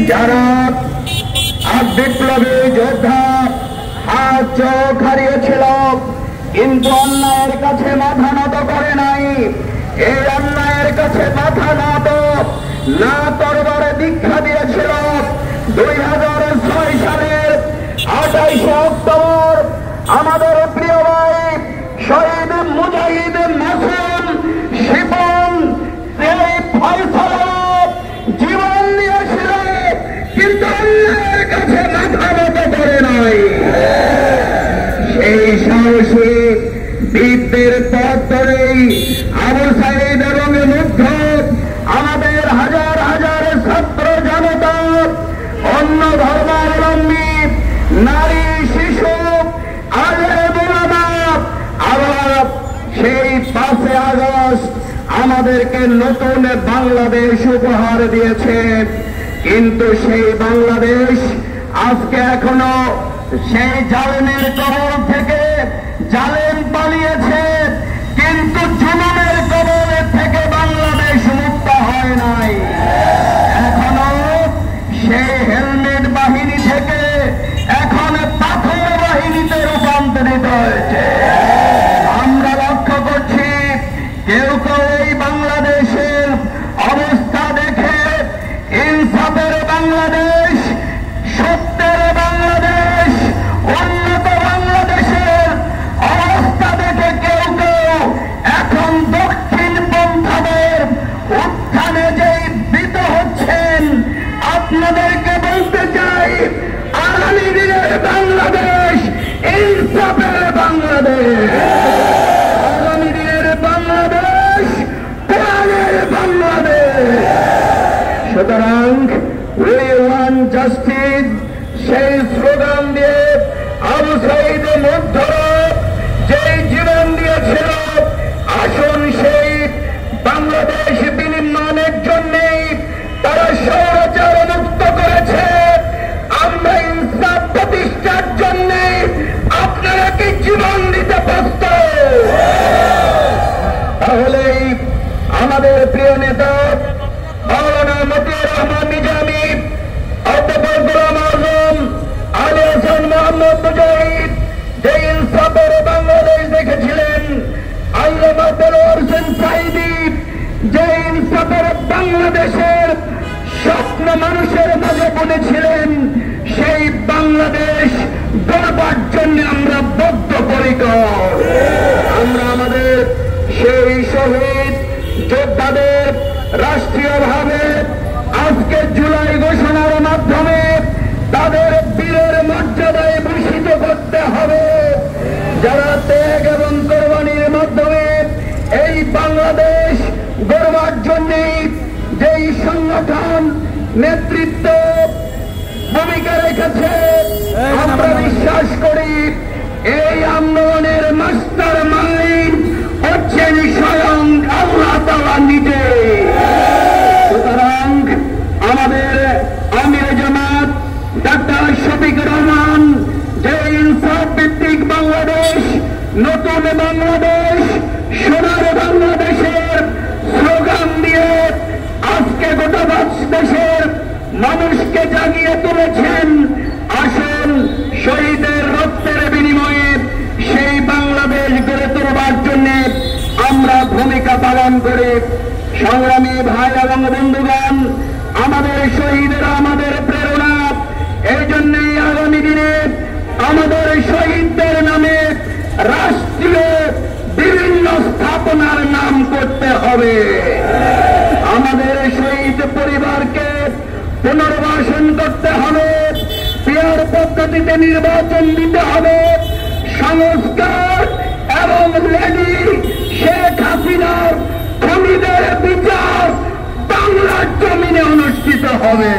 যারা বিপ্লবী যোদ্ধা হাত চোখ হারিয়েছিল কিন্তু অন্যায়ের কাছে মাথা নত করে নাই। এই অন্যায়ের কাছে মাথা নত না করবার দীক্ষা দিয়েছিল 2006 সালের 28 অক্টোবর আমাদের প্রিয় ভাই শহীদ মুজাহিদ মাসুম শিপন এই ফয়সালা জীবন দিয়েছিল কিন্তু অন্যায়ের কাছে মাথা নত করে নাই। সেই সাহসী বীরদের পথ ধরেই আবু সাঈদ এবং মুগ্ধ আমাদের হাজার হাজার ছাত্র জনতা, অন্য ধর্মাবলম্বী নারী শিশু আলেম ওলামা আবার সেই 5 আগস্ট আমাদেরকে নতুন বাংলাদেশ উপহার দিয়েছে। কিন্তু সেই বাংলাদেশ আজকে এখনো সেই জালেমের কবর থেকে জালেম পালিয়েছে কিন্তু জুলুমের কবর থেকে বাংলাদেশ মুক্ত হয় নাই। এখনো সেই হেলমেট বাহিনী থেকে এখন পাথর বাহিনীতে রূপান্তরিত হয়েছে। আমরা লক্ষ্য করছি কেউ কেউ এই বাংলাদেশের অবস্থা দেখে ইনসাফের বাংলাদেশ, সত্যের বাংলাদেশ, উন্নত বাংলাদেশের অবস্থা দেখে কেউ কেউ এখন দক্ষিণ পন্থাদের উত্থানে যেই ভীত হচ্ছেন। আপনাদেরকে বলতে চাই আগামী দিনের বাংলাদেশ ইনসাফের বাংলাদেশ, আগামী দিনের বাংলাদেশ কোরআনের বাংলাদেশ। সুতরাং we want justice সেই স্লোগান দিয়ে আবু সাঈদ মুগ্ধ যেই জীবন দিয়েছিল, আসুন সেই বাংলাদেশ বিনির্মাণের জন্যেই তারা স্বৈরাচার মুক্ত করেছে। আমরা ইনসাফ প্রতিষ্ঠার জন্যে আপনারা কি জীবন দিতে প্রস্তুত? তাহলেই আমাদের প্রিয় নেতা মাওলানা মতিউর রহমান নিজামী, অধ্যাপক গোলাম আযম, আলী হাসান মোহাম্মদ মুজাহিদ যে ইনসাফের বাংলাদেশ দেখেছিলেন, আল্লামা দেলোয়ার হোসেন সাঈদী যে ইনসাফের বাংলাদেশের স্বপ্ন মানুষের মাঝে বুনেছিলেন, সেই বাংলাদেশ গড়বার জন্য আমরা বদ্ধপরিকর। আমরা আমাদের সেই শহীদ যোদ্ধাদের রাষ্ট্রীয়ভাবে আজকে জুলাই ঘোষণার মাধ্যমে তাদের বীরের মর্যাদায় ভূষিত করতে হবে। যারা ত্যাগ এবং কোরবানির মাধ্যমে এই বাংলাদেশ গড়বার জন্য যেই সংগঠন নেতৃত্ব ভূমিকা রেখেছে, আমরা বিশ্বাস করি এই আন্দোলনের মাস্টার মাইন্ড হচ্ছেন স্বয়ং আল্লাহ তাআলা নিজে। সুতরাং আমাদের আমির জামাত ডাক্তার শফিকুর রহমান যে ইনসাফ ভিত্তিক বাংলাদেশ, নতুন বাংলাদেশ, সোনার বাংলাদেশের স্লোগান দিয়ে আজকে গোটা দেশের মানুষকে জাগিয়ে তুলেছেন। আসুন শহীদের রক্তের বিনিময়ে সেই বাংলাদেশ গড়ে তোলবার জন্য আমরা ভূমিকা পালন করি। সংগ্রামী ভাই এবং বন্ধুগণ, আমাদের শহীদেরা আমাদের প্রেরণা। এই জন্যই আগামী দিনে আমাদের শহীদদের নামে রাষ্ট্রীয় বিভিন্ন স্থাপনার নাম করতে হবে। আমাদের শহীদ পরিবারকে পুনর্বাসন করতে হবে, পিয়ার পদ্ধতিতে নির্বাচন দিতে হবে, সংস্কার এবং লেডি শেখ হাসিনার খুনিদের বিচার বাংলার জমিনে অনুষ্ঠিত হবে।